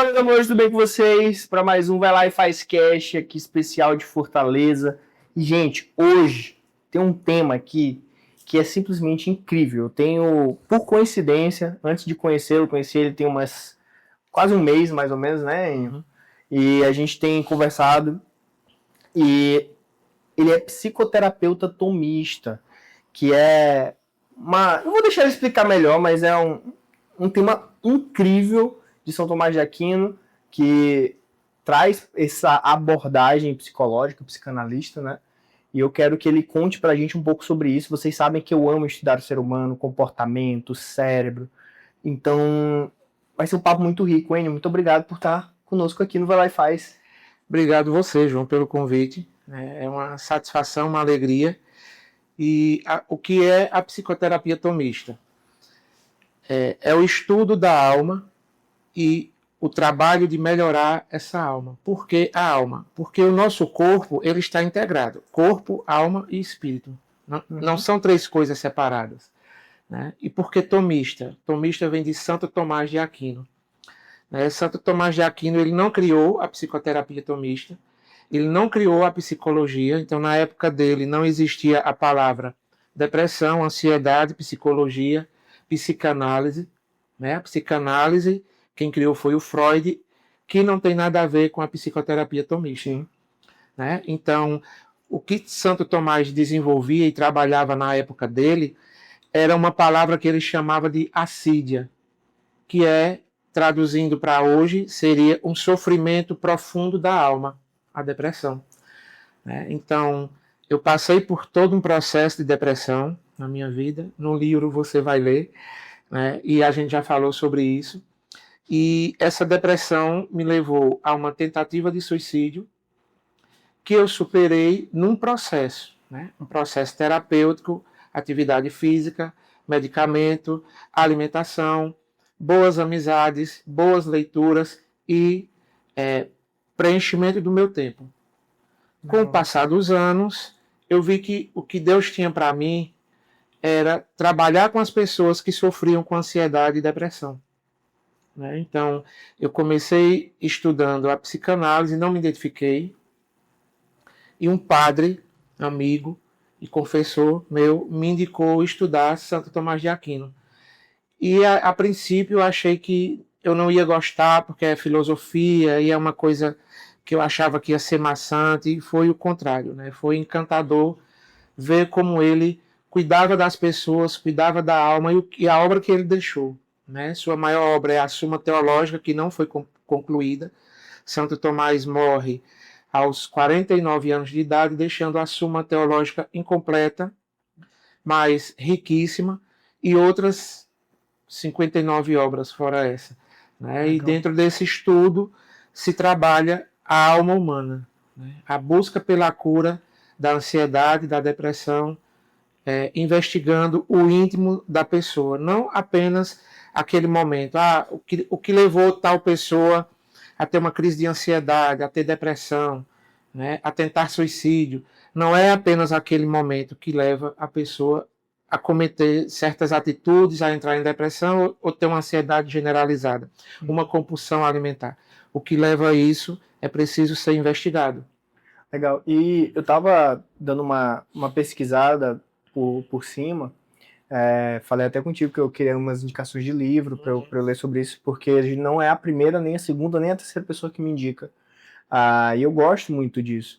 Fala, meus amores, tudo bem com vocês? Para mais um Vai Lá e Faz Cash aqui especial de Fortaleza. E, gente, hoje tem um tema aqui que é simplesmente incrível. Eu tenho, por coincidência, antes de conhecê-lo, conheci ele tem quase um mês, mais ou menos, né, Enio? Uhum. E a gente tem conversado e ele é psicoterapeuta tomista, que é uma... Não vou deixar ele explicar melhor, mas é um tema incrível de São Tomás de Aquino, que traz essa abordagem psicológica, psicanalista, né? E eu quero que ele conte pra gente um pouco sobre isso. Vocês sabem que eu amo estudar o ser humano, comportamento, cérebro. Então, vai ser um papo muito rico, Enio. Muito obrigado por estar conosco aqui no Vai Lá e Faz. Obrigado você, João, pelo convite. É uma satisfação, uma alegria. E o que é a psicoterapia tomista? É o estudo da alma e o trabalho de melhorar essa alma. Por que a alma? Porque o nosso corpo ele está integrado. Corpo, alma e espírito. Não são três coisas separadas. Né? E por que tomista? Tomista vem de Santo Tomás de Aquino. Santo Tomás de Aquino ele não criou a psicoterapia tomista, ele não criou a psicologia, então na época dele não existia a palavra depressão, ansiedade, psicologia, psicanálise. A psicanálise, quem criou foi o Freud, que não tem nada a ver com a psicoterapia tomista. Então, o que Santo Tomás desenvolvia e trabalhava na época dele era uma palavra que ele chamava de assídia, que é, traduzindo para hoje, seria um sofrimento profundo da alma, a depressão. Então, eu passei por todo um processo de depressão na minha vida. No livro você vai ler, e a gente já falou sobre isso. E essa depressão me levou a uma tentativa de suicídio que eu superei num processo, um processo terapêutico, atividade física, medicamento, alimentação, boas amizades, boas leituras e preenchimento do meu tempo. Com o passar dos anos, eu vi que o que Deus tinha para mim era trabalhar com as pessoas que sofriam com ansiedade e depressão. Então, eu comecei estudando a psicanálise, não me identifiquei, e um padre, amigo e confessor meu, me indicou estudar Santo Tomás de Aquino. E a princípio eu achei que eu não ia gostar, porque é filosofia e é uma coisa que eu achava que ia ser maçante, e foi o contrário. Foi encantador ver como ele cuidava das pessoas, cuidava da alma e a obra que ele deixou. Sua maior obra é a Suma Teológica, que não foi concluída. Santo Tomás morre aos 49 anos de idade, deixando a Suma Teológica incompleta, mas riquíssima, e outras 59 obras fora essa. E dentro desse estudo se trabalha a alma humana, a busca pela cura da ansiedade, da depressão, investigando o íntimo da pessoa, não apenas aquele momento, o que levou tal pessoa a ter uma crise de ansiedade, a ter depressão, a tentar suicídio. Não é apenas aquele momento que leva a pessoa a cometer certas atitudes, a entrar em depressão ou ter uma ansiedade generalizada, uma compulsão alimentar. O que leva a isso é preciso ser investigado. Legal. E eu estava dando uma pesquisada por cima, falei até contigo que eu queria umas indicações de livro para eu ler sobre isso, porque não é a primeira, nem a segunda, nem a terceira pessoa que me indica. E eu gosto muito disso.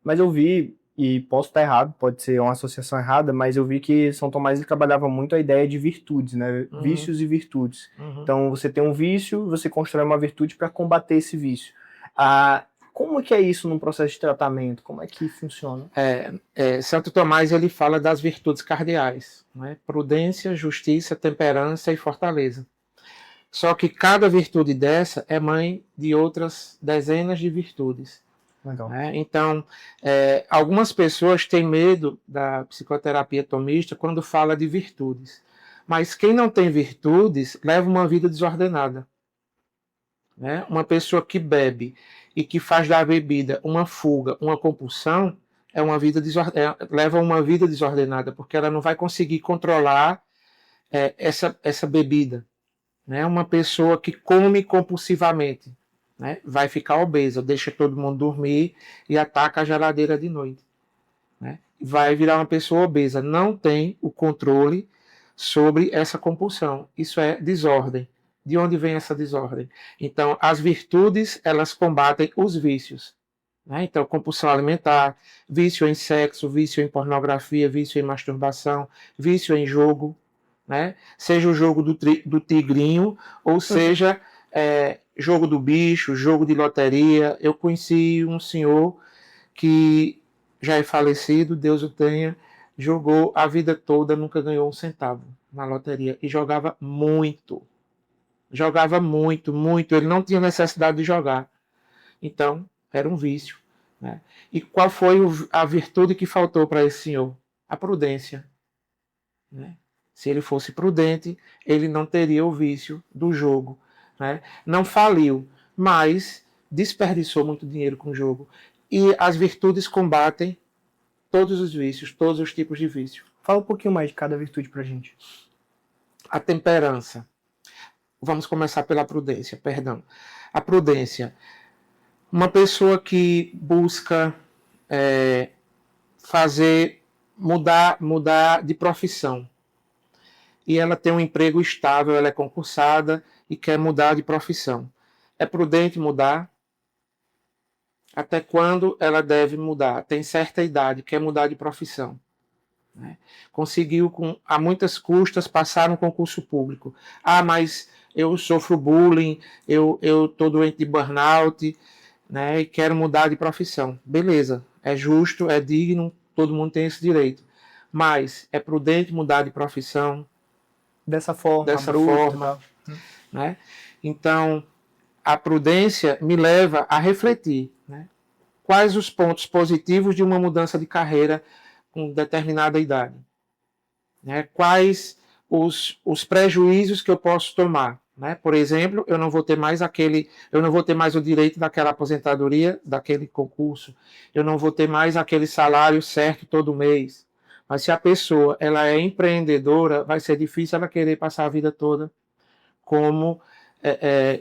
Mas eu vi, e posso estar errado, pode ser uma associação errada, mas eu vi que São Tomás ele trabalhava muito a ideia de virtudes, né? Vícios e virtudes. Então você tem um vício, você constrói uma virtude para combater esse vício. Como que é isso num processo de tratamento? Como é que funciona? Santo Tomás ele fala das virtudes cardeais, prudência, justiça, temperança e fortaleza. Só que cada virtude dessa é mãe de outras dezenas de virtudes. Legal. Então, algumas pessoas têm medo da psicoterapia tomista quando fala de virtudes. Mas quem não tem virtudes leva uma vida desordenada. Uma pessoa que bebe e que faz da bebida uma fuga, uma compulsão, leva uma vida desordenada, porque ela não vai conseguir controlar essa bebida. né? Uma pessoa que come compulsivamente, né? Vai ficar obesa, deixa todo mundo dormir e ataca a geladeira de noite, né? Vai virar uma pessoa obesa, não tem o controle sobre essa compulsão. Isso é desordem. De onde vem essa desordem? Então, as virtudes, elas combatem os vícios, né? Então, compulsão alimentar, vício em sexo, vício em pornografia, vício em masturbação, vício em jogo, né? Seja o jogo do tigrinho, ou seja, jogo do bicho, jogo de loteria. Eu conheci um senhor que já é falecido, Deus o tenha, jogou a vida toda, nunca ganhou um centavo na loteria e jogava muito. Jogava muito, muito. Ele não tinha necessidade de jogar. Então, era um vício, né? E qual foi a virtude que faltou para esse senhor? A prudência, né? Se ele fosse prudente, ele não teria o vício do jogo, né? Não faliu, mas desperdiçou muito dinheiro com o jogo. E as virtudes combatem todos os vícios, todos os tipos de vício. Fala um pouquinho mais de cada virtude pra gente. A temperança. Vamos começar pela prudência, perdão. A prudência. Uma pessoa que busca mudar de profissão. E ela tem um emprego estável, ela é concursada e quer mudar de profissão. É prudente mudar? Até quando ela deve mudar? Tem certa idade, quer mudar de profissão, né? Conseguiu, a muitas custas, passar no concurso público. Ah, mas eu sofro bullying, eu estou doente de burnout, né, e quero mudar de profissão. Beleza, é justo, é digno, todo mundo tem esse direito. Mas é prudente mudar de profissão dessa forma, né? Então, a prudência me leva a refletir, né? Quais os pontos positivos de uma mudança de carreira com determinada idade, né? Quais os prejuízos que eu posso tomar, né? Por exemplo, eu não vou ter mais o direito daquela aposentadoria, daquele concurso, eu não vou ter mais aquele salário certo todo mês. Mas se a pessoa ela é empreendedora, vai ser difícil ela querer passar a vida toda como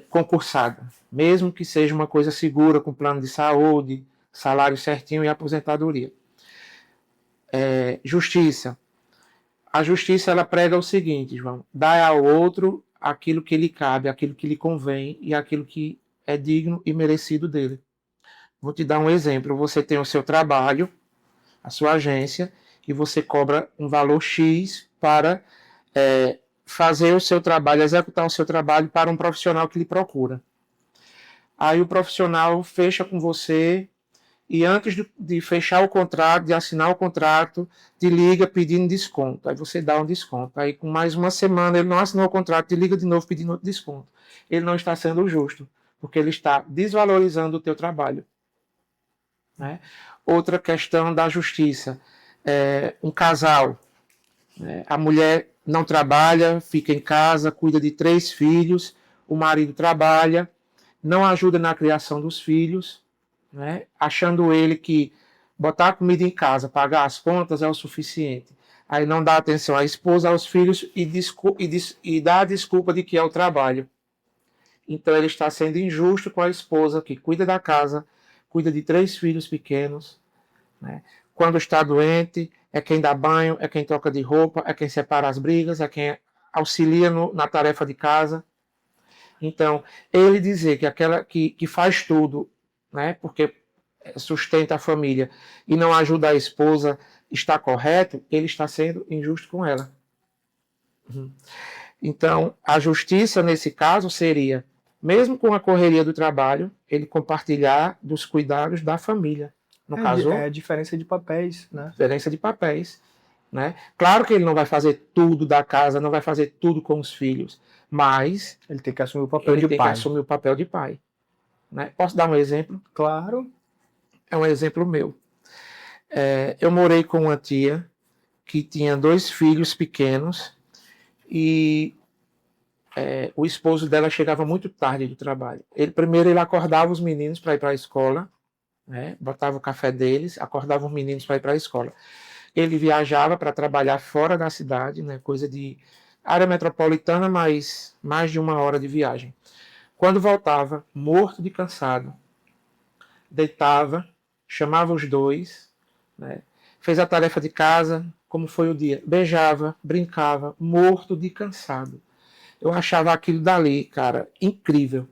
concursada, mesmo que seja uma coisa segura, com plano de saúde, salário certinho e aposentadoria. Justiça. A justiça ela prega o seguinte, João: dá ao outro aquilo que lhe cabe, aquilo que lhe convém e aquilo que é digno e merecido dele. Vou te dar um exemplo. Você tem o seu trabalho, a sua agência, e você cobra um valor X para fazer o seu trabalho, executar o seu trabalho para um profissional que lhe procura. Aí o profissional fecha com você e antes de fechar o contrato, de assinar o contrato, te liga pedindo desconto. Aí você dá um desconto. Aí com mais uma semana ele não assinou o contrato, te liga de novo pedindo outro desconto. Ele não está sendo justo, porque ele está desvalorizando o teu trabalho, né? Outra questão da justiça. Um casal, né? A mulher não trabalha, fica em casa, cuida de 3 filhos, o marido trabalha, não ajuda na criação dos filhos, né? Achando ele que botar comida em casa, pagar as contas é o suficiente. Aí não dá atenção à esposa, aos filhos e dá a desculpa de que é o trabalho. Então ele está sendo injusto com a esposa que cuida da casa, cuida de 3 filhos pequenos, né? Quando está doente, é quem dá banho, é quem troca de roupa, é quem separa as brigas, é quem auxilia na tarefa de casa. Então, ele dizer que aquela que faz tudo, né, porque sustenta a família e não ajuda a esposa, está correto, ele está sendo injusto com ela. Então, a justiça nesse caso seria, mesmo com a correria do trabalho, ele compartilhar dos cuidados da família. No caso, é a diferença de papéis, né? Diferença de papéis, né? Claro que ele não vai fazer tudo da casa, não vai fazer tudo com os filhos, mas ele tem que assumir o papel de pai. Ele tem que assumir o papel de pai, né? Posso dar um exemplo? Claro. É um exemplo meu. Eu morei com uma tia que tinha 2 filhos pequenos e o esposo dela chegava muito tarde do trabalho. Primeiro ele acordava os meninos para ir para a escola, né? Botava o café deles, acordava os meninos para ir para a escola. Ele viajava para trabalhar fora da cidade, né? Coisa de área metropolitana, mas mais de 1 hora de viagem. Quando voltava, morto de cansado, deitava, chamava os dois, né? Fez a tarefa de casa, como foi o dia, beijava, brincava, morto de cansado. Eu achava aquilo dali, cara, incrível,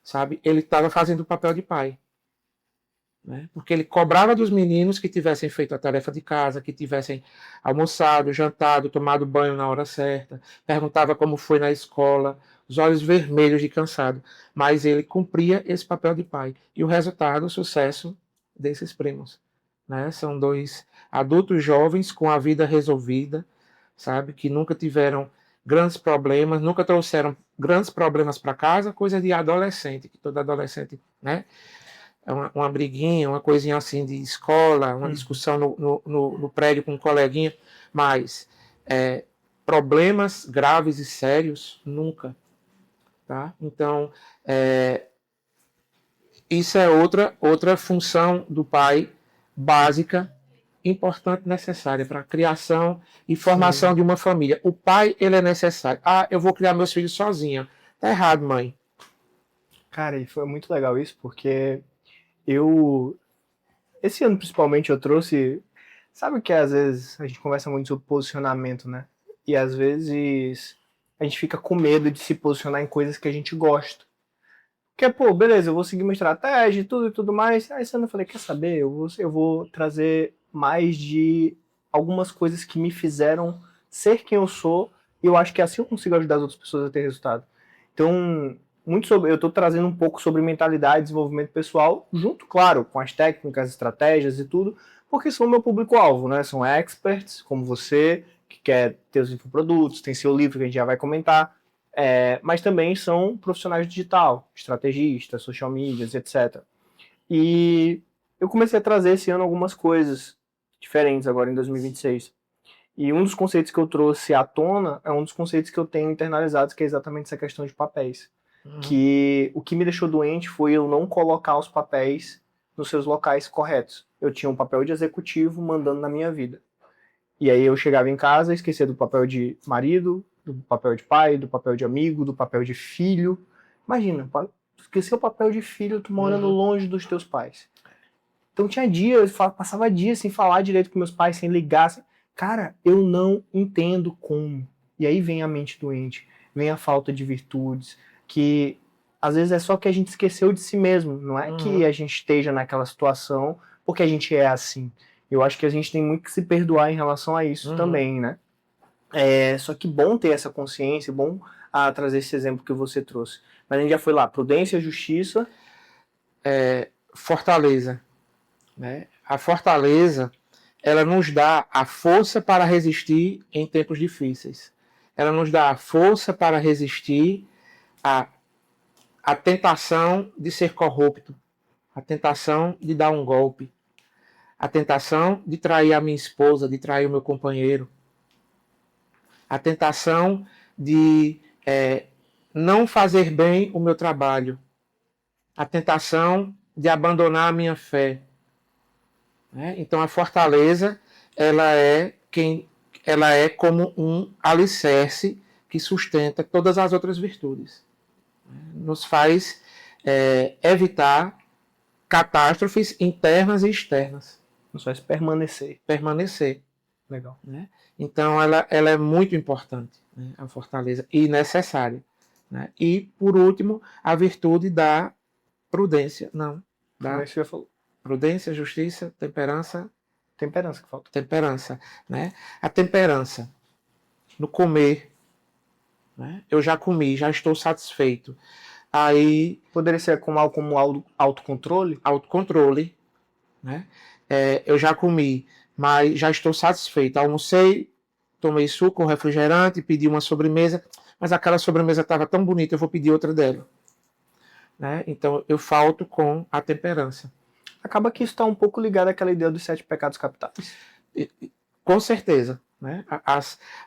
sabe? Ele estava fazendo o papel de pai, né? Porque ele cobrava dos meninos que tivessem feito a tarefa de casa, que tivessem almoçado, jantado, tomado banho na hora certa, perguntava como foi na escola, os olhos vermelhos de cansado, mas ele cumpria esse papel de pai. E o resultado, o sucesso desses primos, né? São 2 adultos jovens com a vida resolvida, sabe? Que nunca tiveram grandes problemas, nunca trouxeram grandes problemas para casa, coisa de adolescente, que todo adolescente, né? É uma briguinha, uma coisinha assim de escola, uma discussão no prédio com um coleguinha, mas problemas graves e sérios, nunca. Tá? Então, isso é outra função do pai básica, importante, necessária para a criação e formação Sim. de uma família. O pai, ele é necessário. Ah, eu vou criar meus filhos sozinha. Tá errado, mãe. Cara, e foi muito legal isso, porque esse ano principalmente eu trouxe, sabe que às vezes a gente conversa muito sobre posicionamento, né? E às vezes a gente fica com medo de se posicionar em coisas que a gente gosta. Porque, pô, beleza, eu vou seguir uma estratégia e tudo mais. Aí esse ano eu falei, quer saber, eu vou trazer mais de algumas coisas que me fizeram ser quem eu sou, e eu acho que assim eu consigo ajudar as outras pessoas a ter resultado. Então, eu estou trazendo um pouco sobre mentalidade, desenvolvimento pessoal, junto, claro, com as técnicas, estratégias e tudo, porque são o meu público-alvo, né? São experts, como você, que quer ter os infoprodutos, tem seu livro que a gente já vai comentar, mas também são profissionais digital, estrategistas, social medias, etc. E eu comecei a trazer esse ano algumas coisas diferentes agora em 2026. E um dos conceitos que eu trouxe à tona é um dos conceitos que eu tenho internalizados, que é exatamente essa questão de papéis. Que o que me deixou doente foi eu não colocar os papéis nos seus locais corretos. Eu tinha um papel de executivo mandando na minha vida. E aí eu chegava em casa e esquecia do papel de marido, do papel de pai, do papel de amigo, do papel de filho. Imagina, esquecer o papel de filho, tu morando longe dos teus pais. Então tinha dias, eu passava dias sem falar direito com meus pais, sem ligar. Cara, eu não entendo como. E aí vem a mente doente, vem a falta de virtudes, que às vezes é só que a gente esqueceu de si mesmo, não é que a gente esteja naquela situação porque a gente é assim. Eu acho que a gente tem muito que se perdoar em relação a isso também, né? Só que bom ter essa consciência, bom trazer esse exemplo que você trouxe. Mas a gente já foi lá, prudência, justiça. Fortaleza. Né? A fortaleza, ela nos dá a força para resistir em tempos difíceis. Ela nos dá a força para resistir a tentação de ser corrupto, a tentação de dar um golpe, a tentação de trair a minha esposa, de trair o meu companheiro, a tentação de não fazer bem o meu trabalho, a tentação de abandonar a minha fé. Então a fortaleza, ela é como um alicerce que sustenta todas as outras virtudes. Nos faz evitar catástrofes internas e externas. Nos faz permanecer. Legal. Né? Então ela é muito importante, né? A fortaleza, e necessária. Né? E, por último, a virtude da prudência. Não. Como você já falou? Prudência, justiça, temperança. Temperança que falta. Temperança. Né? A temperança no comer. Né? Eu já comi, já estou satisfeito. Aí poderia ser como autocontrole? Autocontrole. Né? Eu já comi, mas já estou satisfeito. Almocei, tomei suco, refrigerante, pedi uma sobremesa, mas aquela sobremesa estava tão bonita, eu vou pedir outra dela. Né? Então eu falto com a temperança. Acaba que isso está um pouco ligado àquela ideia dos 7 pecados capitais. Com certeza. Né?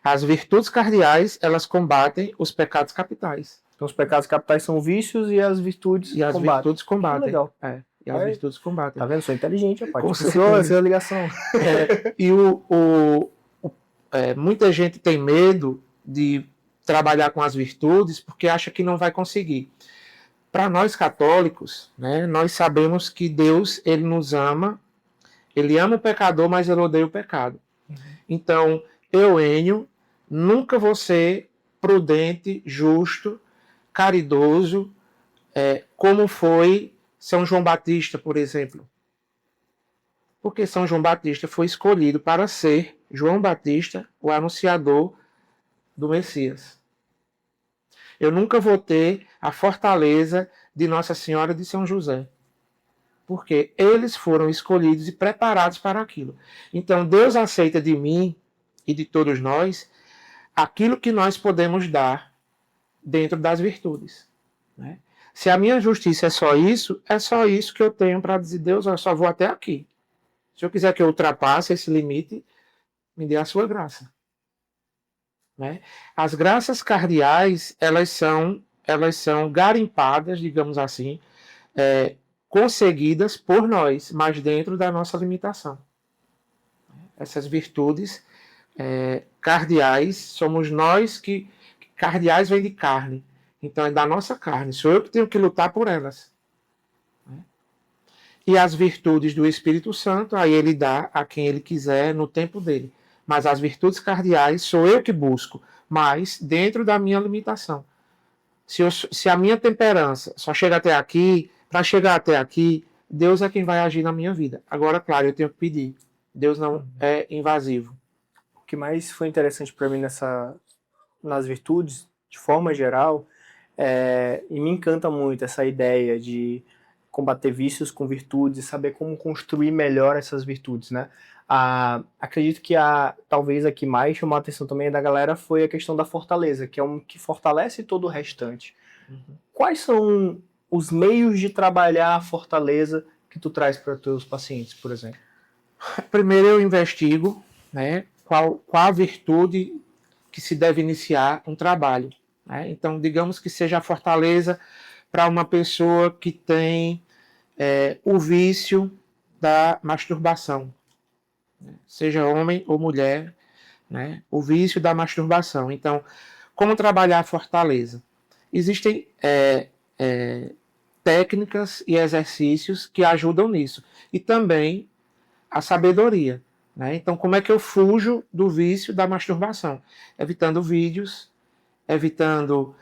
As virtudes cardeais, elas combatem os pecados capitais. Então os pecados capitais são vícios e as virtudes combatem. E as virtudes combatem. Legal. E as virtudes combatem. Tá vendo? Sou inteligente, rapaz. Essa é a ligação. E muita gente tem medo de trabalhar com as virtudes porque acha que não vai conseguir. Para nós católicos, né, nós sabemos que Deus, ele nos ama, ele ama o pecador, mas ele odeia o pecado. Então, eu, Enio, nunca vou ser prudente, justo, caridoso, como foi São João Batista, por exemplo. Porque São João Batista foi escolhido para ser João Batista, o anunciador do Messias. Eu nunca vou ter a fortaleza de Nossa Senhora de São José. Porque eles foram escolhidos e preparados para aquilo. Então, Deus aceita de mim e de todos nós aquilo que nós podemos dar dentro das virtudes. Né? Se a minha justiça é só isso que eu tenho para dizer, Deus, eu só vou até aqui. Se eu quiser que eu ultrapasse esse limite, me dê a sua graça. Né? As graças cardeais, elas são garimpadas, digamos assim, conseguidas por nós, mas dentro da nossa limitação. Essas virtudes cardeais, somos nós que... Cardeais vem de carne, então é da nossa carne, sou eu que tenho que lutar por elas. E as virtudes do Espírito Santo, aí ele dá a quem ele quiser no tempo dele. Mas as virtudes cardeais sou eu que busco, mas dentro da minha limitação. Se a minha temperança só chega até aqui, para chegar até aqui, Deus é quem vai agir na minha vida. Agora, claro, eu tenho que pedir. Deus não é invasivo. O que mais foi interessante para mim nas virtudes, de forma geral, e me encanta muito essa ideia de combater vícios com virtudes e saber como construir melhor essas virtudes, né? Acredito que talvez a que mais chamou a atenção também da galera foi a questão da fortaleza, que é que fortalece todo o restante. Quais são os meios de trabalhar a fortaleza que tu traz para os teus pacientes, por exemplo? Primeiro eu investigo, né, qual a virtude que se deve iniciar um trabalho. Né? Então, digamos que seja a fortaleza para uma pessoa que tem o vício da masturbação, né? Seja homem ou mulher, né? O vício da masturbação. Então, como trabalhar a fortaleza? Existem técnicas e exercícios que ajudam nisso. E também a sabedoria. Né? Então, como é que eu fujo do vício da masturbação? Evitando vídeos, evitando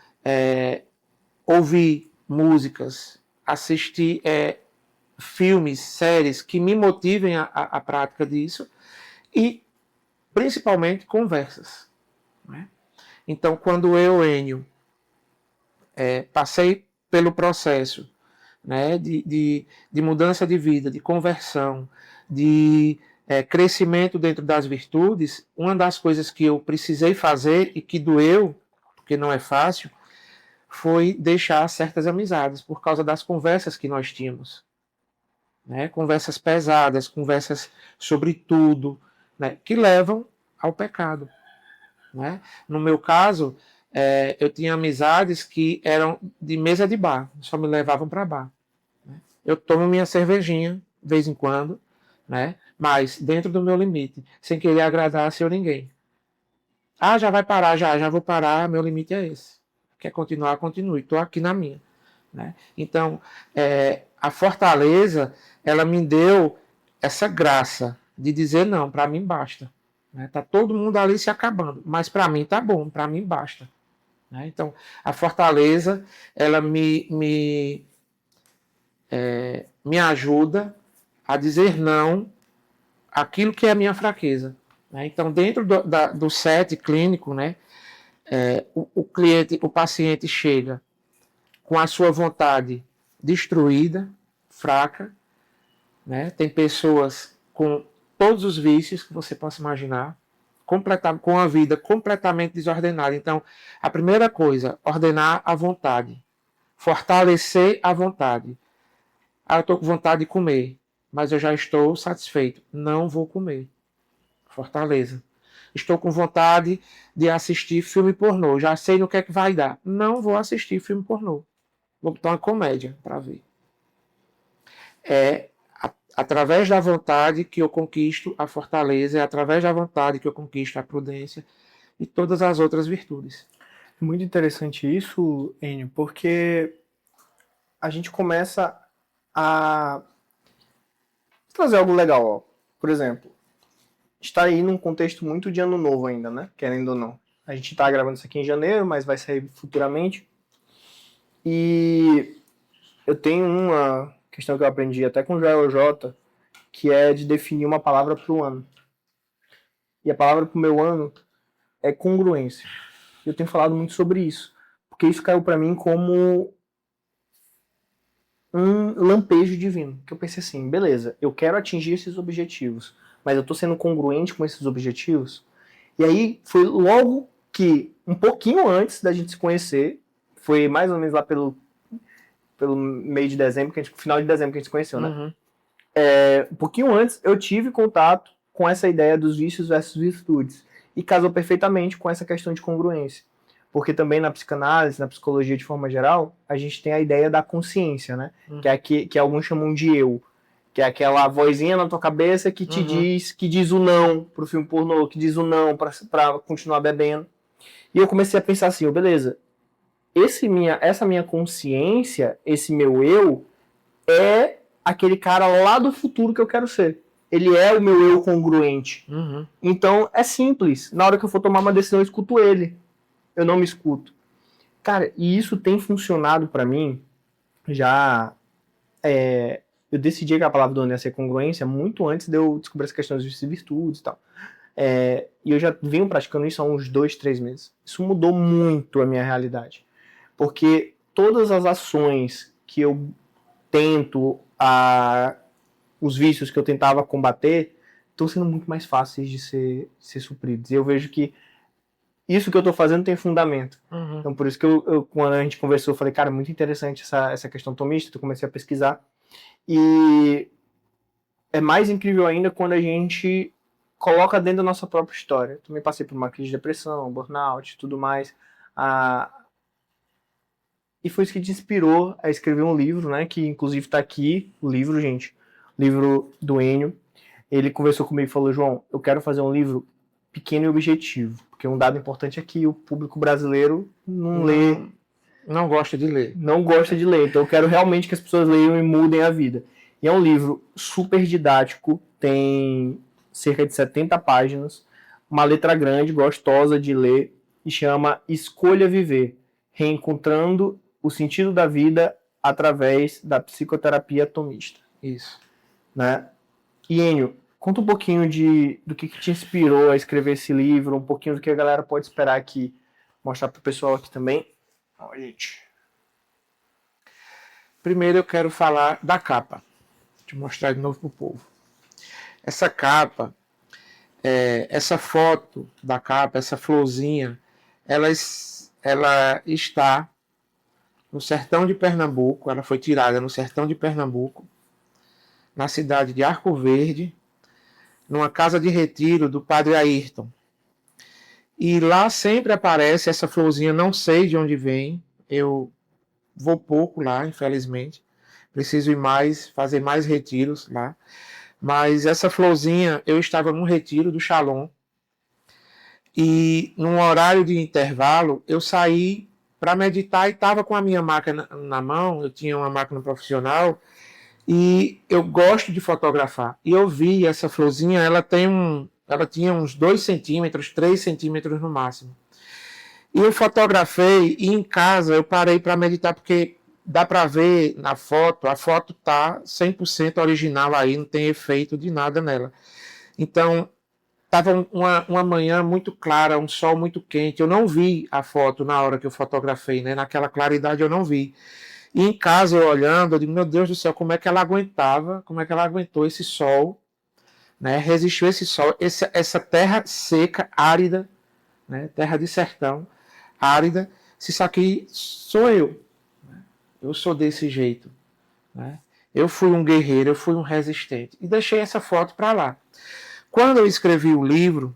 ouvir músicas, assistir filmes, séries que me motivem a prática disso e, principalmente, conversas. Né? Então, quando eu, Enio, passei pelo processo, né, de mudança de vida, de conversão, de crescimento dentro das virtudes, uma das coisas que eu precisei fazer e que doeu, porque não é fácil, foi deixar certas amizades por causa das conversas que nós tínhamos. Né? Conversas pesadas, conversas sobre tudo, né? Que levam ao pecado. Né? No meu caso, eu tinha amizades que eram de mesa de bar, só me levavam para bar. Né? Eu tomo minha cervejinha de vez em quando, né? Mas dentro do meu limite, sem querer agradar a seu ninguém. Já vai parar, já vou parar, meu limite é esse. Quer continuar, continue, estou aqui na minha. Né? Então, a fortaleza, ela me deu essa graça de dizer não, para mim basta. Né? Tá todo mundo ali se acabando, mas para mim tá bom, para mim basta. Né? Então, a fortaleza, ela me ajuda a dizer não àquilo que é a minha fraqueza. Né? Então, dentro do set clínico, né, o paciente chega com a sua vontade destruída, fraca. Né? Tem pessoas com todos os vícios que você possa imaginar, com a vida completamente desordenada. Então, a primeira coisa, ordenar a vontade, fortalecer a vontade. Eu estou com vontade de comer, mas eu já estou satisfeito. Não vou comer. Fortaleza. Estou com vontade de assistir filme pornô. Já sei no que é que vai dar. Não vou assistir filme pornô. Vou botar uma comédia para ver. Através da vontade que eu conquisto a fortaleza, é através da vontade que eu conquisto a prudência e todas as outras virtudes. Muito interessante isso, Enio, porque a gente começa a trazer algo legal, ó. Por exemplo, está aí num contexto muito de ano novo ainda, né? Querendo ou não. A gente está gravando isso aqui em janeiro, mas vai sair futuramente. E eu tenho uma questão que eu aprendi até com o Joel J, que é de definir uma palavra para o ano. E a palavra para o meu ano é congruência. Eu tenho falado muito sobre isso, porque isso caiu para mim como um lampejo divino. Que eu pensei assim, beleza, eu quero atingir esses objetivos, mas eu estou sendo congruente com esses objetivos? E aí foi logo que, um pouquinho antes da gente se conhecer, foi mais ou menos lá pelo meio de dezembro, final de dezembro que a gente se conheceu, né? Uhum. Um pouquinho antes, eu tive contato com essa ideia dos vícios versus virtudes. E casou perfeitamente com essa questão de congruência. Porque também na psicanálise, na psicologia de forma geral, a gente tem a ideia da consciência, né? Que alguns chamam de eu. Que é aquela vozinha na tua cabeça que te que diz o não pro filme pornô, que diz o não pra continuar bebendo. E eu comecei a pensar assim, beleza, essa minha consciência, esse meu eu, é aquele cara lá do futuro que eu quero ser. Ele é o meu eu congruente. Uhum. Então, é simples. Na hora que eu for tomar uma decisão, eu escuto ele. Eu não me escuto. Cara, e isso tem funcionado pra mim já... eu decidi que a palavra do ano ia ser congruência muito antes de eu descobrir as questões de virtudes e tal. E eu já venho praticando isso há uns 2, 3 meses. Isso mudou muito a minha realidade. Porque todas as ações que eu tento, os vícios que eu tentava combater, estão sendo muito mais fáceis de ser supridos. E eu vejo que isso que eu estou fazendo tem fundamento. Uhum. Então, por isso que quando a gente conversou, eu falei, cara, muito interessante essa questão tomista. Eu comecei a pesquisar. E é mais incrível ainda quando a gente coloca dentro da nossa própria história. Eu também passei por uma crise de depressão, burnout, tudo mais. E foi isso que te inspirou a escrever um livro, né? Que inclusive está aqui, o livro, gente. Livro do Enio. Ele conversou comigo e falou, João, eu quero fazer um livro pequeno e objetivo. Porque um dado importante é que o público brasileiro não lê. Não gosta de ler. Não gosta de ler. Então eu quero realmente que as pessoas leiam e mudem a vida. E é um livro super didático, tem cerca de 70 páginas, uma letra grande, gostosa de ler, e chama Escolha Viver, reencontrando o sentido da vida através da psicoterapia tomista. Isso. Né? E Enio, conta um pouquinho do que te inspirou a escrever esse livro, um pouquinho do que a galera pode esperar aqui, mostrar para o pessoal aqui também. Ó, gente. Primeiro eu quero falar da capa. Deixa eu mostrar de novo para o povo. Essa capa, essa foto da capa, essa florzinha, ela está no sertão de Pernambuco. Ela foi tirada no sertão de Pernambuco, na cidade de Arco Verde, numa casa de retiro do padre Ayrton. E lá sempre aparece essa florzinha, não sei de onde vem, eu vou pouco lá, infelizmente, preciso ir mais, fazer mais retiros lá, mas essa florzinha, eu estava num retiro do Shalom, e num horário de intervalo, eu saí para meditar e estava com a minha máquina na mão, eu tinha uma máquina profissional, e eu gosto de fotografar. E eu vi essa florzinha, ela tinha uns 2 centímetros, 3 centímetros no máximo. E eu fotografei e em casa eu parei para meditar, porque dá para ver na foto, a foto tá 100% original aí, não tem efeito de nada nela. Então, estava uma manhã muito clara, um sol muito quente. Eu não vi a foto na hora que eu fotografei, né? Naquela claridade eu não vi. E em casa, eu olhando, eu digo, meu Deus do céu, como é que ela aguentou esse sol, né? Resistiu esse sol, essa terra seca, árida, né? Terra de sertão, árida, se isso aqui sou eu. Eu sou desse jeito, né? Eu fui um guerreiro, eu fui um resistente. E deixei essa foto para lá. Quando eu escrevi o livro,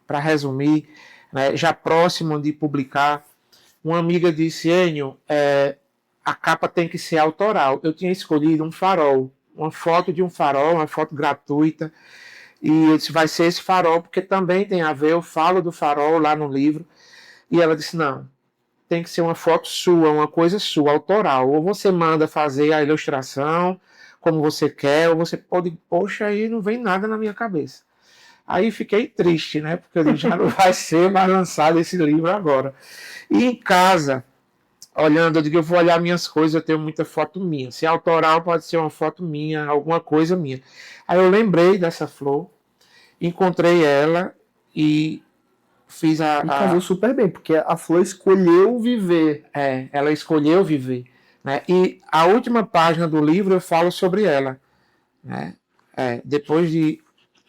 para resumir, né, já próximo de publicar, uma amiga disse, Enio, a capa tem que ser autoral. Eu tinha escolhido um farol, uma foto de um farol, uma foto gratuita, e eu disse, vai ser esse farol, porque também tem a ver, eu falo do farol lá no livro, e ela disse, não, tem que ser uma foto sua, uma coisa sua, autoral. Ou você manda fazer a ilustração como você quer, ou você pode, poxa, aí não vem nada na minha cabeça. Aí fiquei triste, né? Porque eu digo, já não vai ser mais lançado esse livro agora. E em casa, olhando, eu digo, eu vou olhar minhas coisas, eu tenho muita foto minha. Se é autoral, pode ser uma foto minha, alguma coisa minha. Aí eu lembrei dessa flor, encontrei ela e fiz E casou super bem, porque a flor escolheu viver. ela escolheu viver. Né? E a última página do livro eu falo sobre ela. Né? Depois de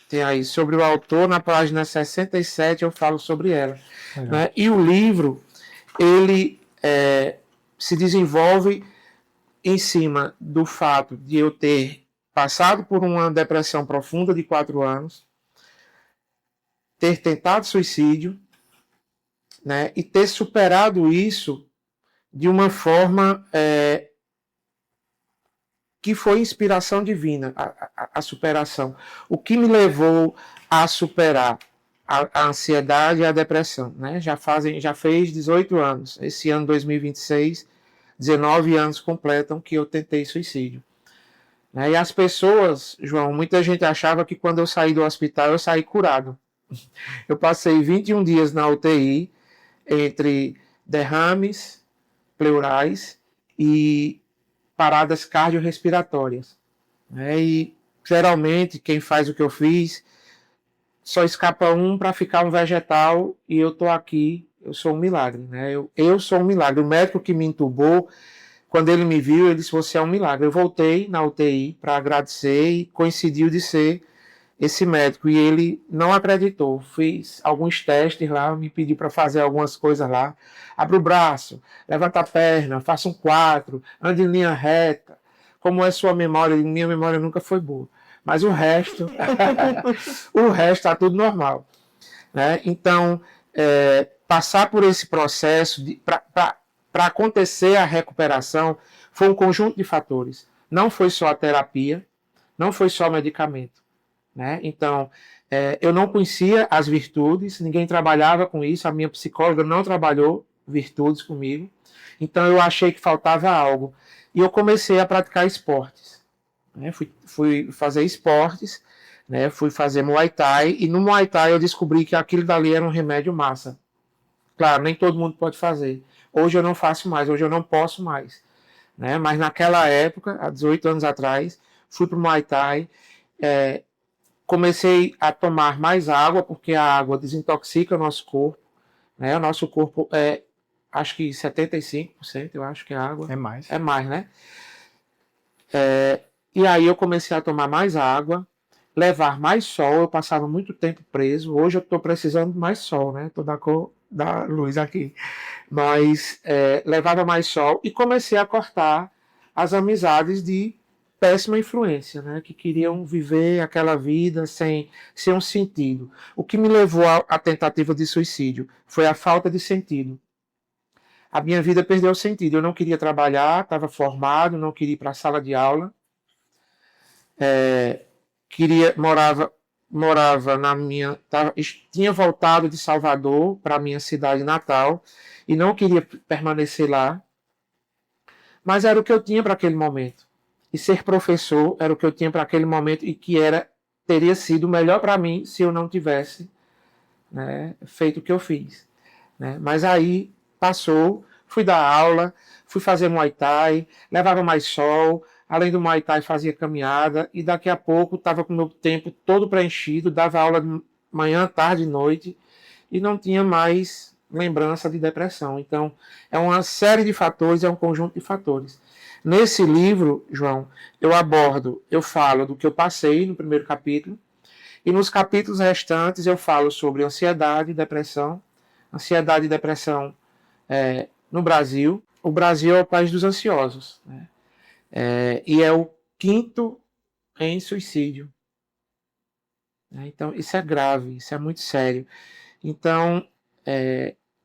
ter aí sobre o autor, na página 67 eu falo sobre ela. Né? E o livro, ele se desenvolve em cima do fato de eu ter passado por uma depressão profunda de 4 anos, ter tentado suicídio, né? E ter superado isso de uma forma que foi inspiração divina, a superação. O que me levou a superar a ansiedade e a depressão, né? Já fez 18 anos. Esse ano 2026, 19 anos completam que eu tentei suicídio. Né? E as pessoas, João, muita gente achava que quando eu saí do hospital eu saí curado. Eu passei 21 dias na UTI entre derrames pleurais e paradas cardiorrespiratórias. E geralmente quem faz o que eu fiz só escapa um para ficar um vegetal e eu estou aqui, eu sou um milagre. Né? Eu sou um milagre. O médico que me entubou, quando ele me viu, ele disse, você é um milagre. Eu voltei na UTI para agradecer e coincidiu de ser esse médico e ele não acreditou. Fiz alguns testes lá, me pediu para fazer algumas coisas lá. Abre o braço, levanta a perna, faça um 4, ande em linha reta. Como é sua memória? Minha memória nunca foi boa. Mas o resto, o resto está tudo normal. Né? Então, passar por esse processo para acontecer a recuperação foi um conjunto de fatores. Não foi só a terapia, não foi só o medicamento. Né? Então, eu não conhecia as virtudes, ninguém trabalhava com isso, a minha psicóloga não trabalhou virtudes comigo, então eu achei que faltava algo. E eu comecei a praticar esportes. Né? Fui fazer esportes, né? Fui fazer Muay Thai, e no Muay Thai eu descobri que aquilo dali era um remédio massa. Claro, nem todo mundo pode fazer. Hoje eu não faço mais, hoje eu não posso mais. Né? Mas naquela época, há 18 anos atrás, fui para o Muay Thai, comecei a tomar mais água, porque a água desintoxica o nosso corpo. Né? O nosso corpo acho que 75%, eu acho que é água. É mais. É mais, né? E aí eu comecei a tomar mais água, levar mais sol, eu passava muito tempo preso. Hoje eu estou precisando de mais sol, né? Estou da cor da luz aqui. Mas levava mais sol e comecei a cortar as amizades de péssima influência, né? Que queriam viver aquela vida sem um sentido. O que me levou à tentativa de suicídio foi a falta de sentido. A minha vida perdeu o sentido. Eu não queria trabalhar, estava formado, não queria ir para a sala de aula. Morava na minha... tinha voltado de Salvador para a minha cidade natal e não queria permanecer lá. Mas era o que eu tinha para aquele momento. E ser professor era o que eu tinha para aquele momento e que teria sido melhor para mim se eu não tivesse, né, feito o que eu fiz. Né? Mas aí passou, fui dar aula, fui fazer Muay Thai, levava mais sol, além do Muay Thai fazia caminhada e daqui a pouco estava com o meu tempo todo preenchido, dava aula de manhã, tarde e noite e não tinha mais lembrança de depressão. Então, é uma série de fatores, é um conjunto de fatores. Nesse livro, João, eu falo do que eu passei no primeiro capítulo, e nos capítulos restantes eu falo sobre ansiedade e depressão. Ansiedade e depressão no Brasil. O Brasil é o país dos ansiosos, né? E é o 5º em suicídio. Então, isso é grave, isso é muito sério. Então,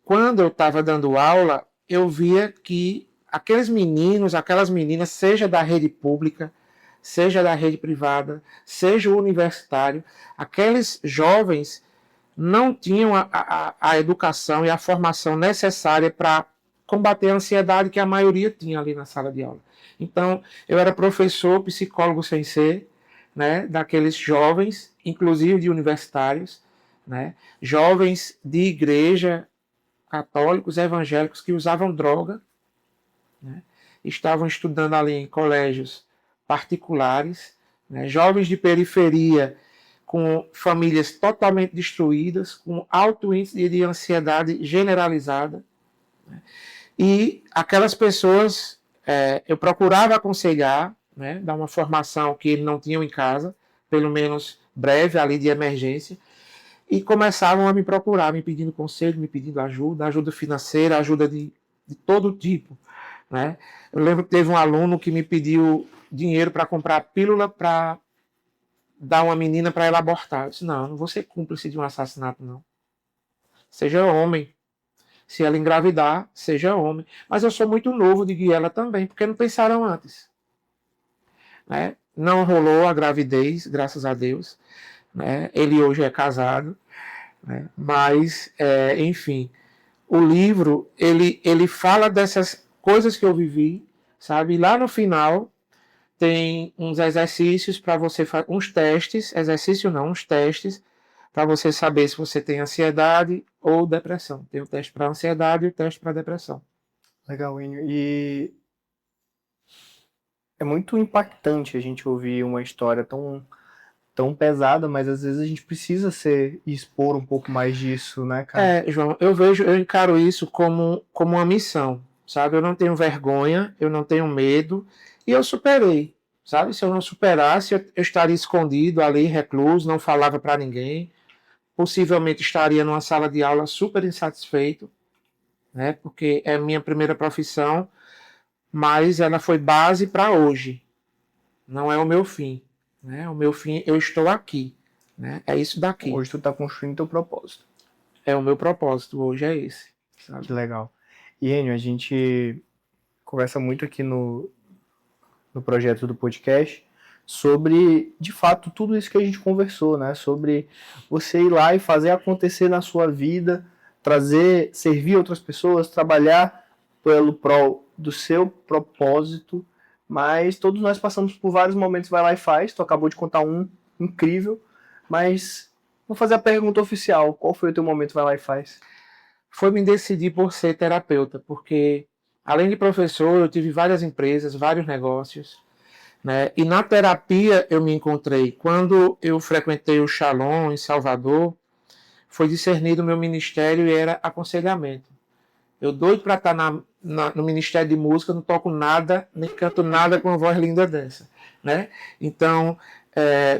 quando eu estava dando aula, eu via que aqueles meninos, aquelas meninas, seja da rede pública, seja da rede privada, seja o universitário, aqueles jovens não tinham a educação e a formação necessária para combater a ansiedade que a maioria tinha ali na sala de aula. Então, eu era professor, psicólogo sem ser, né, daqueles jovens, inclusive de universitários, né, jovens de igreja, católicos, evangélicos, que usavam droga, né, estavam estudando ali em colégios particulares, né, jovens de periferia, com famílias totalmente destruídas, com alto índice de ansiedade generalizada. Né, e aquelas pessoas, eu procurava aconselhar, né, dar uma formação que eles não tinham em casa, pelo menos breve, ali de emergência, e começavam a me procurar, me pedindo conselho, me pedindo ajuda financeira, ajuda de todo tipo. Né? Eu lembro que teve um aluno que me pediu dinheiro para comprar pílula para dar uma menina para ela abortar. Eu disse, não vou ser cúmplice de um assassinato, não. Seja homem. Se ela engravidar, seja homem. Mas eu sou muito novo, digo ela também, porque não pensaram antes. Né? Não rolou a gravidez, graças a Deus. Né? Ele hoje é casado. Né? Mas, enfim, o livro, ele fala dessas coisas que eu vivi, sabe? E lá no final tem uns exercícios para você fazer, uns testes, exercício não, uns testes, para você saber se você tem ansiedade ou depressão. Tem o teste para ansiedade e o teste para depressão. Legal, Enio. E é muito impactante a gente ouvir uma história tão pesada, mas às vezes a gente precisa expor um pouco mais disso, né, cara? João, eu encaro isso como uma missão, sabe? Eu não tenho vergonha, eu não tenho medo, e eu superei, sabe? Se eu não superasse, eu estaria escondido ali, recluso, não falava para ninguém, possivelmente estaria numa sala de aula super insatisfeito, né? Porque é a minha primeira profissão, mas ela foi base para hoje, não é o meu fim, né? O meu fim, eu estou aqui, né? É isso daqui. Hoje tu tá construindo teu propósito. É o meu propósito, hoje é esse. Sabe? Que legal. E, Enio, a gente conversa muito aqui no projeto do podcast sobre, de fato, tudo isso que a gente conversou, né? Sobre você ir lá e fazer acontecer na sua vida, servir outras pessoas, trabalhar pelo prol do seu propósito, mas todos nós passamos por vários momentos, vai lá e faz. Tu acabou de contar um incrível, mas vou fazer a pergunta oficial. Qual foi o teu momento, vai lá e faz? Foi me decidir por ser terapeuta, porque além de professor, eu tive várias empresas, vários negócios, né? E na terapia eu me encontrei. Quando eu frequentei o Shalom em Salvador, foi discernido o meu ministério e era aconselhamento. Eu doido para estar no Ministério de Música, não toco nada, nem canto nada com uma voz linda dessa, né? Então,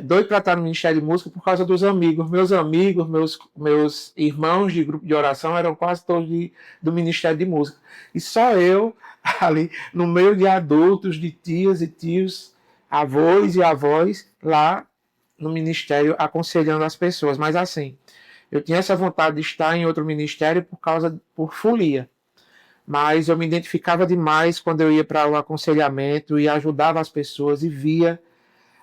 doido para estar no Ministério de Música por causa dos amigos. Meus irmãos de grupo de oração eram quase todos do Ministério de Música. E só eu, ali, no meio de adultos, de tias e tios, avós e avós, lá no Ministério, aconselhando as pessoas. Mas assim, eu tinha essa vontade de estar em outro ministério por folia. Mas eu me identificava demais quando eu ia para o aconselhamento e ajudava as pessoas e via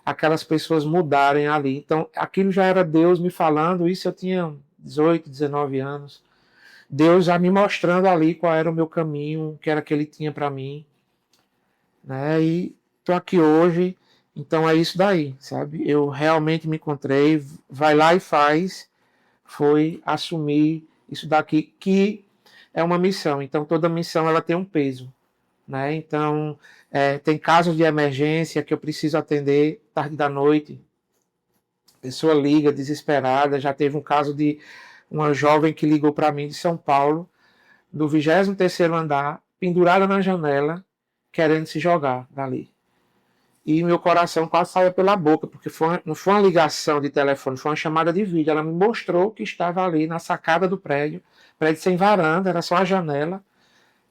aquelas pessoas mudarem ali. Então, aquilo já era Deus me falando, isso eu tinha 18, 19 anos. Deus já me mostrando ali qual era o meu caminho, o que era que ele tinha para mim. Né? E estou aqui hoje, então é isso daí, sabe? Eu realmente me encontrei, vai lá e faz, foi assumir isso daqui, que é uma missão. Então, toda missão ela tem um peso. Né? Então, tem casos de emergência que eu preciso atender tarde da noite. A pessoa liga desesperada. Já teve um caso de uma jovem que ligou para mim de São Paulo, do 23º andar, pendurada na janela, querendo se jogar dali. E meu coração quase saiu pela boca, porque não foi uma ligação de telefone, foi uma chamada de vídeo. Ela me mostrou que estava ali na sacada do prédio sem varanda, era só a janela.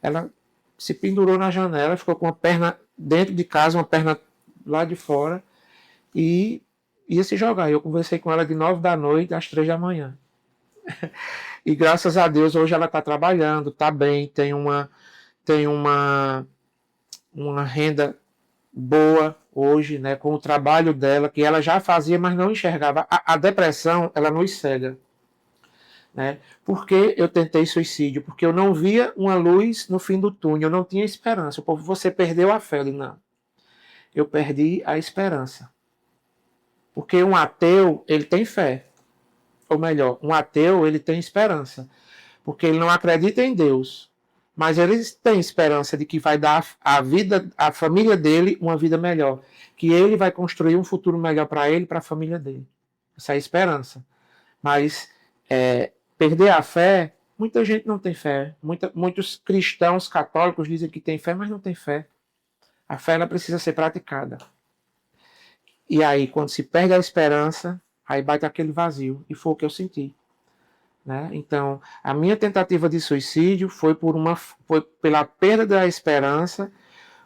Ela se pendurou na janela, ficou com uma perna dentro de casa, uma perna lá de fora, e ia se jogar. Eu conversei com ela de 9 da noite às 3 da manhã. E graças a Deus, hoje ela está trabalhando, está bem, tem uma renda boa hoje, né, com o trabalho dela, que ela já fazia, mas não enxergava. A depressão, ela nos cega. Né? Por que eu tentei suicídio? Porque eu não via uma luz no fim do túnel, eu não tinha esperança. O povo, você perdeu a fé. Eu disse, não, eu perdi a esperança. Porque um ateu, ele tem fé. Ou melhor, um ateu, ele tem esperança. Porque ele não acredita em Deus. Mas ele tem esperança de que vai dar a vida, a família dele, uma vida melhor. Que ele vai construir um futuro melhor para ele e para a família dele. Essa é a esperança. Mas perder a fé, muita gente não tem fé. Muitos cristãos católicos dizem que tem fé, mas não tem fé. A fé ela precisa ser praticada. E aí, quando se perde a esperança, aí bate aquele vazio. E foi o que eu senti. Né? Então, a minha tentativa de suicídio foi pela perda da esperança,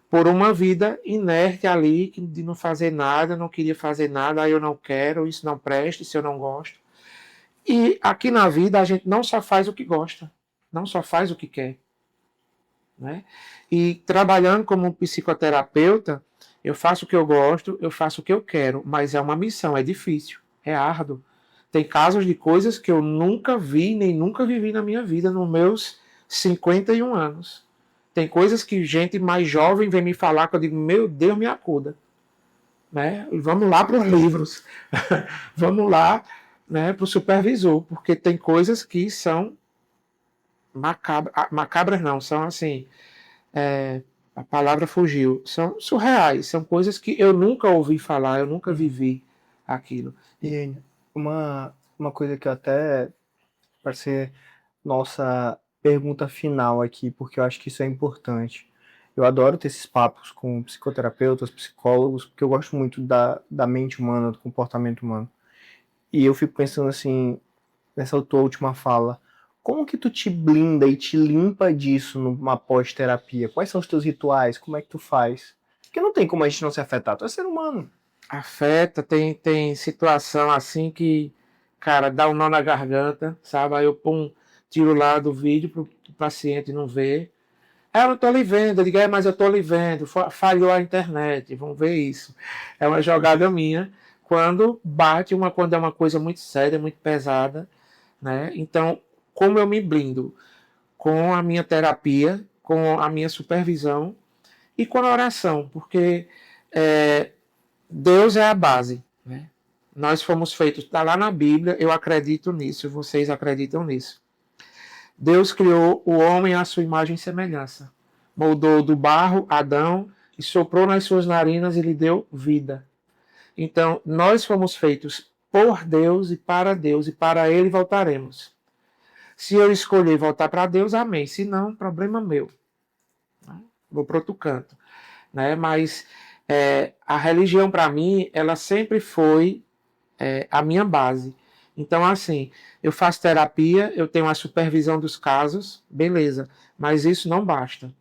por uma vida inerte ali, de não fazer nada, não queria fazer nada, aí eu não quero, isso não presta, isso eu não gosto. E aqui na vida a gente não só faz o que gosta, não só faz o que quer. Né? E trabalhando como psicoterapeuta, eu faço o que eu gosto, eu faço o que eu quero, mas é uma missão, é difícil, é árduo. Tem casos de coisas que eu nunca vi, nem nunca vivi na minha vida, nos meus 51 anos. Tem coisas que gente mais jovem vem me falar que eu digo, meu Deus, me acuda. Né? Vamos lá para os livros. Vamos lá, né, para o supervisor, porque tem coisas que são macabras não, são assim, a palavra fugiu, são surreais, são coisas que eu nunca ouvi falar, eu nunca vivi aquilo. E uma coisa que eu até, para ser nossa pergunta final aqui, porque eu acho que isso é importante. Eu adoro ter esses papos com psicoterapeutas, psicólogos, porque eu gosto muito da mente humana, do comportamento humano. E eu fico pensando assim, nessa tua última fala, como que tu te blinda e te limpa disso numa pós-terapia? Quais são os teus rituais? Como é que tu faz? Porque não tem como a gente não se afetar, tu é ser humano. Afeta, tem situação assim que, cara, dá um nó na garganta, sabe? Aí eu tiro lá do vídeo pro paciente não ver. Eu não tô lhe vendo, eu digo, mas eu tô lhe vendo, falhou a internet, vamos ver isso. É uma jogada minha, quando é uma coisa muito séria, muito pesada, né? Então, como eu me blindo? Com a minha terapia, com a minha supervisão e com a oração, porque Deus é a base, né? Nós fomos feitos, está lá na Bíblia, eu acredito nisso, vocês acreditam nisso. Deus criou o homem à sua imagem e semelhança. Moldou do barro Adão e soprou nas suas narinas e lhe deu vida. Então, nós fomos feitos por Deus e para Ele voltaremos. Se eu escolher voltar para Deus, amém. Se não, problema meu. Vou para outro canto. Né? Mas a religião, para mim, ela sempre foi a minha base. Então, assim, eu faço terapia, eu tenho a supervisão dos casos, beleza, mas isso não basta.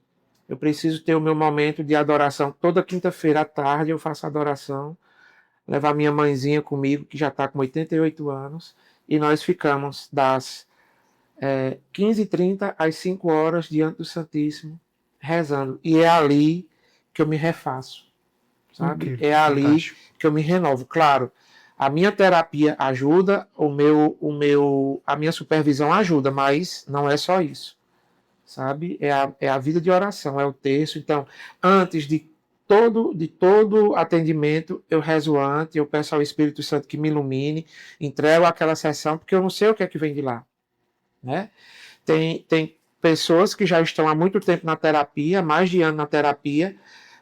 Eu preciso ter o meu momento de adoração. Toda quinta-feira à tarde eu faço adoração, levar minha mãezinha comigo, que já está com 88 anos, e nós ficamos das 15h30 às 5 horas diante do Santíssimo, rezando. E é ali que eu me refaço, sabe? Incrível, É ali fantástico. que eu me renovo. Claro, a minha terapia ajuda, a minha supervisão ajuda, mas não é só isso, sabe? É a vida de oração, é o terço. Então, antes de todo atendimento, eu rezo antes, eu peço ao Espírito Santo que me ilumine, entrego aquela sessão, porque eu não sei o que é que vem de lá, né? Tem pessoas que já estão há muito tempo na terapia, mais de ano na terapia,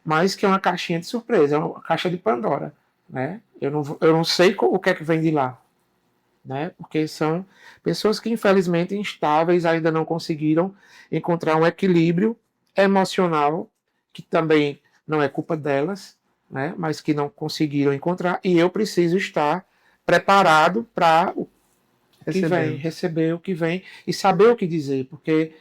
mas que é uma caixinha de surpresa, é uma caixa de Pandora, né? Eu não sei o que é que vem de lá, né? Porque são pessoas que infelizmente instáveis, ainda não conseguiram encontrar um equilíbrio emocional, que também não é culpa delas, né? Mas que não conseguiram encontrar, e eu preciso estar preparado para o que vem, receber o que vem e saber o que dizer, porque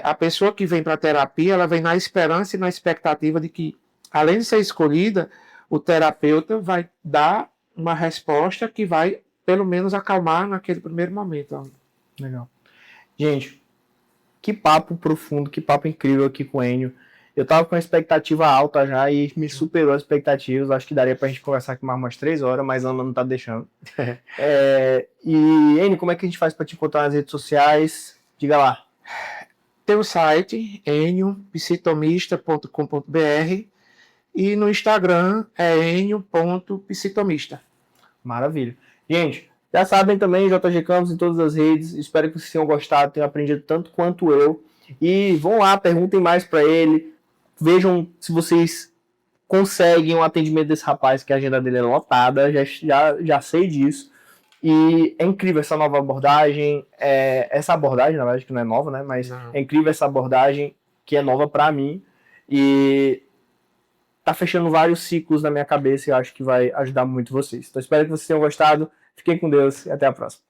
a pessoa que vem para a terapia, ela vem na esperança e na expectativa de que, além de ser escolhida, o terapeuta vai dar uma resposta que vai, pelo menos, acalmar naquele primeiro momento. Legal. Gente, que papo profundo, que papo incrível aqui com o Enio. Eu tava com a expectativa alta já e me superou as expectativas. Acho que daria pra gente conversar aqui mais umas 3 horas, mas a Ana não tá deixando. E, Enio, como é que a gente faz pra te encontrar nas redes sociais? Diga lá. Tem o site eniopsitomista.com.br e no Instagram é enio.psitomista. Maravilha. Gente, já sabem também, JG Campos em todas as redes. Espero que vocês tenham gostado, tenham aprendido tanto quanto eu. E vão lá, perguntem mais para ele. Vejam se vocês conseguem um atendimento desse rapaz, que a agenda dele é lotada. Já sei disso. E é incrível essa nova abordagem. Essa abordagem, na verdade, que não é nova, né? Mas Não. é incrível essa abordagem que é nova para mim. E tá fechando vários ciclos na minha cabeça e eu acho que vai ajudar muito vocês. Então espero que vocês tenham gostado. Fiquem com Deus e até a próxima.